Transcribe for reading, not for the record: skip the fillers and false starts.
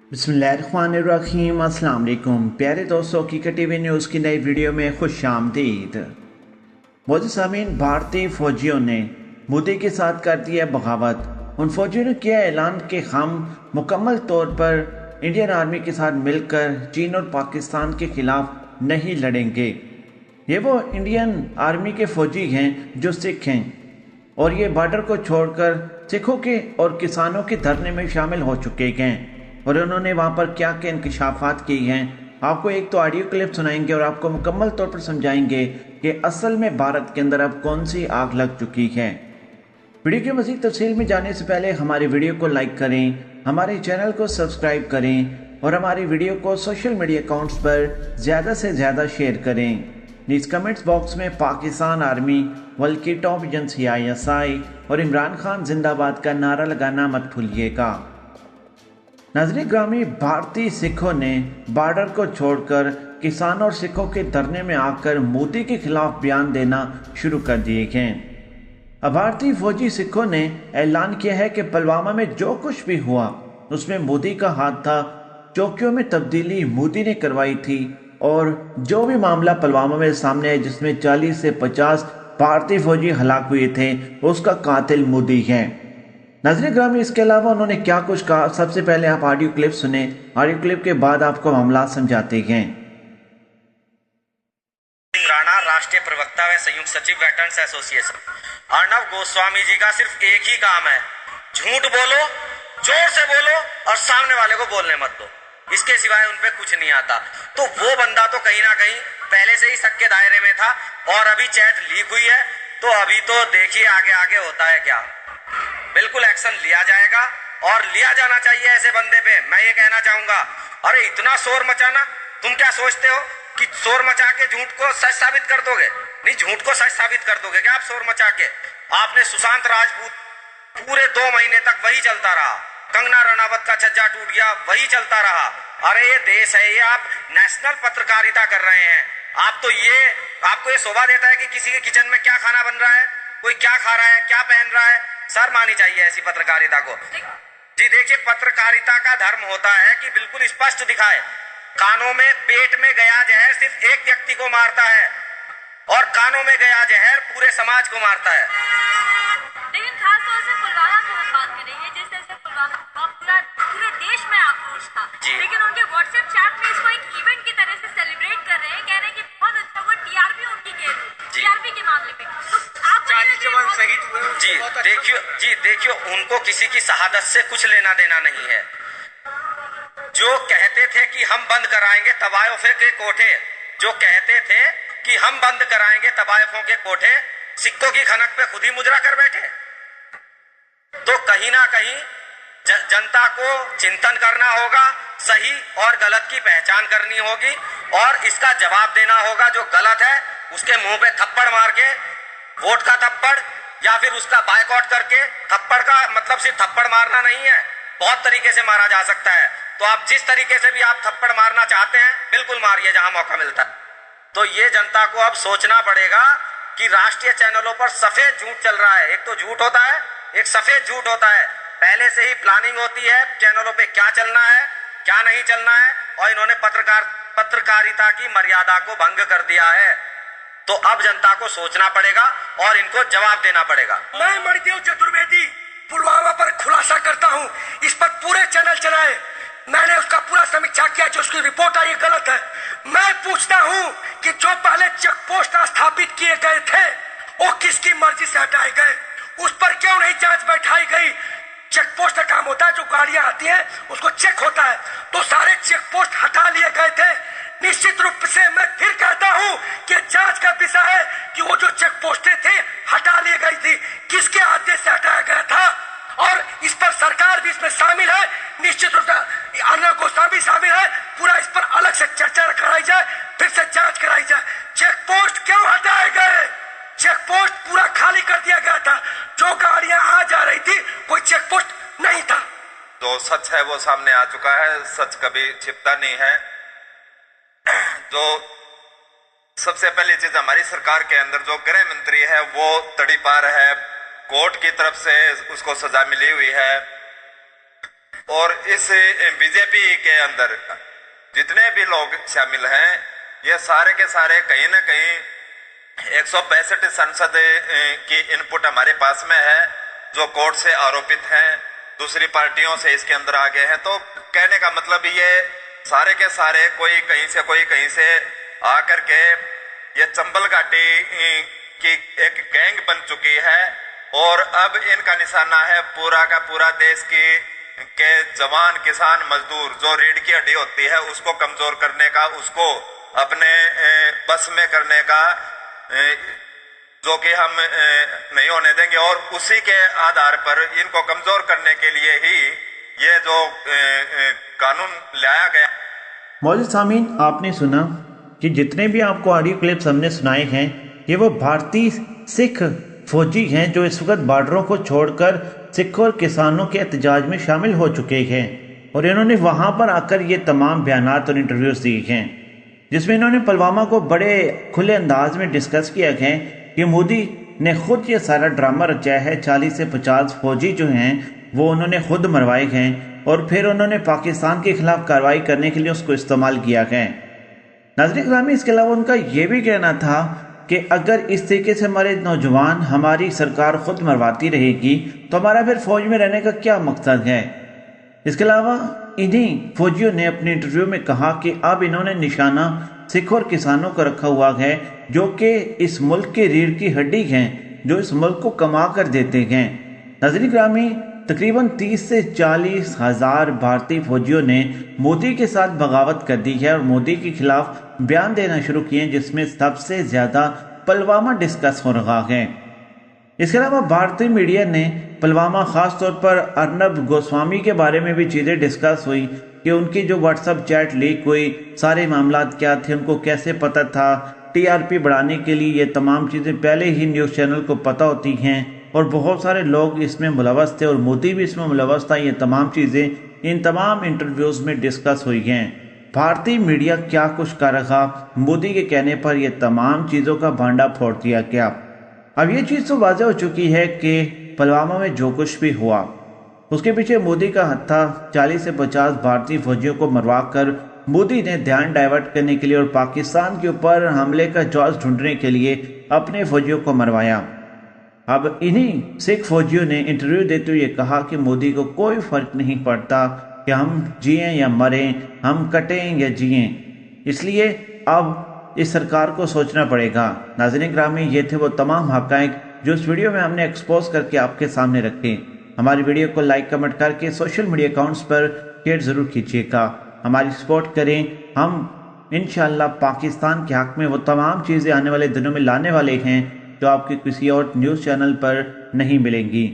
बिस्मिल्लाहिर्रहमानिर्रहीम। अस्सलाम वालेकुम प्यारे दोस्तों, हकीकत टीवी न्यूज़ की नई वीडियो में खुश आमदीद। मोदी सामीन, भारतीय फौजियों ने मोदी के साथ कर दिया बगावत। उन फौजियों ने किया ऐलान कि हम मुकम्मल तौर पर इंडियन आर्मी के साथ मिलकर चीन और पाकिस्तान के खिलाफ नहीं लड़ेंगे। ये वो इंडियन आर्मी के फौजी हैं जो सिख हैं और ये बॉर्डर को छोड़कर सिखों के और किसानों के धरने में शामिल हो चुके हैं और उन्होंने वहाँ पर क्या क्या इंकशाफात की हैं। आपको एक तो ऑडियो क्लिप सुनाएंगे और आपको मुकम्मल तौर पर समझाएंगे कि असल में भारत के अंदर अब कौन सी आग लग चुकी है। वीडियो की मज़ीद तफसील में जाने से पहले हमारे वीडियो को लाइक करें, हमारे चैनल को सब्सक्राइब करें और हमारी वीडियो को सोशल मीडिया अकाउंट्स पर ज़्यादा से ज़्यादा शेयर करें। नीचे कमेंट्स बॉक्स में पाकिस्तान आर्मी बल्कि टॉप एजेंसी ISI और इमरान खान जिंदाबाद का नारा लगाना मत भूलिएगा। नाज़रीन ग्रामी, भारतीय सिखों ने बॉर्डर को छोड़कर किसानों और सिखों के धरने में आकर मोदी के खिलाफ बयान देना शुरू कर दिए हैं। अब भारतीय फौजी सिखों ने ऐलान किया है कि पुलवामा में जो कुछ भी हुआ उसमें मोदी का हाथ था। चौकियों में तब्दीली मोदी ने करवाई थी और जो भी मामला पुलवामा में सामने है जिसमें 40 से 50 भारतीय फौजी हलाक हुए थे उसका कातिल मोदी है। नाज़रीन ग्रामी, इसके अलावा उन्होंने क्या कुछ कहा, सबसे पहले आप ऑडियो क्लिप सुने। ऑडियो क्लिप के बाद आपको मामला समझाते हैं। राणा, राष्ट्रीय प्रवक्ता व संयुक्त सचिव वेटरन्स एसोसिएशन। अर्णव गोस्वामी जी का सिर्फ एक ही काम है, झूठ बोलो, जोर से बोलो और सामने वाले को बोलने मत दो। इसके सिवाय उनपे कुछ नहीं आता। तो वो बंदा तो कहीं ना कहीं पहले से ही शक के दायरे में था और अभी चैट लीक हुई है तो अभी तो देखिए आगे आगे होता है क्या। बिल्कुल एक्शन लिया जाएगा और लिया जाना चाहिए ऐसे बंदे पे। मैं ये कहना चाहूंगा, अरे इतना शोर मचाना, तुम क्या सोचते हो कि शोर मचा के झूठ को सच साबित कर दोगे? नहीं, झूठ को सच साबित कर दोगे क्या आप शोर मचा के? आपने सुशांत राजपूत पूरे 2 महीने तक वही चलता रहा, कंगना रनावत का छज्जा टूट गया वही चलता रहा। अरे ये देश है, ये आप नेशनल पत्रकारिता कर रहे हैं। आपको ये शोभा देता है कि किसी के किचन में क्या खाना बन रहा है, कोई क्या खा रहा है, क्या पहन रहा है। सर मानी चाहिए ऐसी पत्रकारिता को। जी देखिए, पत्रकारिता का धर्म होता है कि बिल्कुल स्पष्ट दिखाए। कानों में, पेट में गया जहर सिर्फ एक व्यक्ति को मारता है और कानों में गया जहर पूरे समाज को मारता है। लेकिन खास तौर से पुलवामा की हम बात करेंगे, जिस तरह से पुलवामा पूरे देश में आक्रोश था, लेकिन उनके व्हाट्सएप चैट में इसको एक इवेंट की तरह से सेलिब्रेट कर रहे हैं, कह रहे हैं कि बहुत अच्छा हुआ, TRP उनकी TRP के मामले में। तो आप देखियो उनको किसी की शहादत से कुछ लेना देना नहीं है। जो कहते थे कि हम बंद कराएंगे तवायफों के कोठे, जो कहते थे कि हम बंद कराएंगे तवायफों के कोठे, सिक्कों की खनक पे खुद ही मुजरा कर बैठे। तो कहीं ना कहीं जनता को चिंतन करना होगा, सही और गलत की पहचान करनी होगी और इसका जवाब देना होगा। जो गलत है उसके मुंह पे थप्पड़ मार के, वोट का थप्पड़ या फिर उसका बायकॉट करके। थप्पड़ का मतलब सिर्फ थप्पड़ मारना नहीं है, बहुत तरीके से मारा जा सकता है। तो आप जिस तरीके से भी आप थप्पड़ मारना चाहते हैं बिल्कुल मारिए जहां मौका मिलता है। तो ये जनता को अब सोचना पड़ेगा कि राष्ट्रीय चैनलों पर सफेद झूठ चल रहा है। एक तो झूठ होता है, एक सफेद झूठ होता है। पहले से ही प्लानिंग होती है चैनलों पे क्या चलना है, क्या नहीं चलना है, और इन्होंने पत्रकारिता की मर्यादा को भंग कर दिया है। तो अब जनता को सोचना पड़ेगा और इनको जवाब देना पड़ेगा। मैं मणिदेव चतुर्वेदी पुलवामा पर खुलासा करता हूं, इस पर पूरे चैनल चलाए। मैंने उसका पूरा समीक्षा किया, जो उसकी रिपोर्ट आई गलत है। मैं पूछता हूं कि जो पहले चेक पोस्ट स्थापित किए गए थे वो किसकी मर्जी से हटाए गए, उस पर क्यों नहीं जांच बैठाई गई? चेक पोस्ट का काम होता है, जो गाड़ियां आती हैं उसको चेक होता है, तो सारे चेक पोस्ट हटा लिए गए थे। निश्चित रूप से मैं फिर कहता हूं कि जांच का विषय है कि वो जो चेक पोस्टें थे हटा ली गई थी, किसके आदेश से हटाया गया था, और इस पर सरकार भी इसमें शामिल है, निश्चित रूप से अर्णव गोस्वामी शामिल है। पूरा इस पर अलग से चर्चा कराई जाए, फिर से जांच कराई जाए। चेक पोस्ट क्यों हटाए गए? चेक पोस्ट पूरा खाली कर दिया गया था, जो गाड़ियां आ जा रही थी कोई चेक पोस्ट नहीं था। जो सच है वो सामने आ चुका है, सच कभी छिपता नहीं है। जो सबसे पहली चीज, हमारी सरकार के अंदर जो गृह मंत्री है वो तड़ीपार है, कोर्ट की तरफ से उसको सजा मिली हुई है। और इस बीजेपी के अंदर जितने भी लोग शामिल हैं ये सारे के सारे कहीं ना कहीं 162 सांसद की इनपुट हमारे पास में है जो कोर्ट से आरोपित हैं, दूसरी पार्टियों से इसके अंदर आ गए हैं। तो कहने का मतलब ये सारे के सारे कोई कहीं से आकर के ये चंबल घाटी की एक गैंग बन चुकी है और अब इनका निशाना है पूरा का पूरा देश के जवान, किसान, मजदूर, जो रीढ़ की हड्डी होती है उसको कमजोर करने का, उसको अपने बस में करने का, जो कि हम नहीं होने देंगे। और उसी के आधार पर इनको कमजोर करने के लिए ही ये जो कानून लाया गया। मौजूद सामीन, आपने सुना कि जितने भी आपको ऑडियो क्लिप्स हमने सुनाए हैं ये वो भारतीय सिख फौजी हैं जो इस वक्त बॉर्डरों को छोड़कर सिख और किसानों के एहतजाज में शामिल हो चुके हैं और इन्होंने वहां पर आकर ये तमाम बयानात और इंटरव्यूज दिए हैं जिसमें इन्होंने पुलवामा को बड़े खुले अंदाज में डिस्कस किया है कि मोदी ने खुद ये सारा ड्रामा रचाया है। 40 से 50 फौजी जो हैं वो उन्होंने खुद मरवाए हैं और फिर उन्होंने पाकिस्तान के खिलाफ कार्रवाई करने के लिए उसको इस्तेमाल किया है। नाज़रीन ग्रामी, इसके अलावा उनका ये भी कहना था कि अगर इस तरीके से हमारे नौजवान हमारी सरकार खुद मरवाती रहेगी तो हमारा फिर फौज में रहने का क्या मकसद है। इसके अलावा इन्हीं फौजियों ने अपने इंटरव्यू में कहा कि अब इन्होंने निशाना सिख और किसानों को रखा हुआ है जो कि इस मुल्क की रीढ़ की हड्डी हैं, जो इस मुल्क को कमा कर देते हैं। नाज़रीन ग्रामी, तकरीबन 30 से 40 हज़ार भारतीय फौजियों ने मोदी के साथ बगावत कर दी है और मोदी के खिलाफ बयान देना शुरू किए जिसमें सबसे ज़्यादा पुलवामा डिस्कस हो रहा है। इसके अलावा भारतीय मीडिया ने पुलवामा ख़ास तौर पर अर्नब गोस्वामी के बारे में भी चीज़ें डिस्कस हुई कि उनकी जो व्हाट्सएप चैट लीक हुई, सारे मामला क्या थे, उनको कैसे पता था। TRP बढ़ाने के लिए ये तमाम चीज़ें पहले ही न्यूज़ चैनल को पता होती हैं और बहुत सारे लोग इसमें मुलवस थे और मोदी भी इसमें मुलवस था। ये तमाम चीज़ें इन तमाम इंटरव्यूज़ में डिस्कस हुई हैं। भारतीय मीडिया क्या कुछ कर रहा, मोदी के कहने पर यह तमाम चीज़ों का भांडा फोड़ दिया गया। अब ये चीज़ तो वाज़ेह हो चुकी है कि पुलवामा में जो कुछ भी हुआ उसके पीछे मोदी का हाथ था। 40 से 50 भारतीय फौजियों को मरवा कर मोदी ने ध्यान डाइवर्ट करने के लिए और पाकिस्तान के ऊपर हमले का जॉज ढूंढने के लिए अपने फौजियों को मरवाया। अब इन्हीं सिख फौजियों ने इंटरव्यू देते हुए कहा कि मोदी को कोई फर्क नहीं पड़ता कि हम जिएं या मरें, हम कटें या जिएं, इसलिए अब इस सरकार को सोचना पड़ेगा। नाज़रीन ग्रामी, ये थे वो तमाम हक़ाइक़ जो इस वीडियो में हमने एक्सपोज करके आपके सामने रखे। हमारी वीडियो को लाइक कमेंट करके सोशल मीडिया अकाउंट्स पर शेयर ज़रूर कीजिएगा, हमारी सपोर्ट करें। हम इंशाअल्लाह पाकिस्तान के हक़ में वो तमाम चीज़ें आने वाले दिनों में लाने वाले हैं जो आपके किसी और न्यूज़ चैनल पर नहीं मिलेंगी।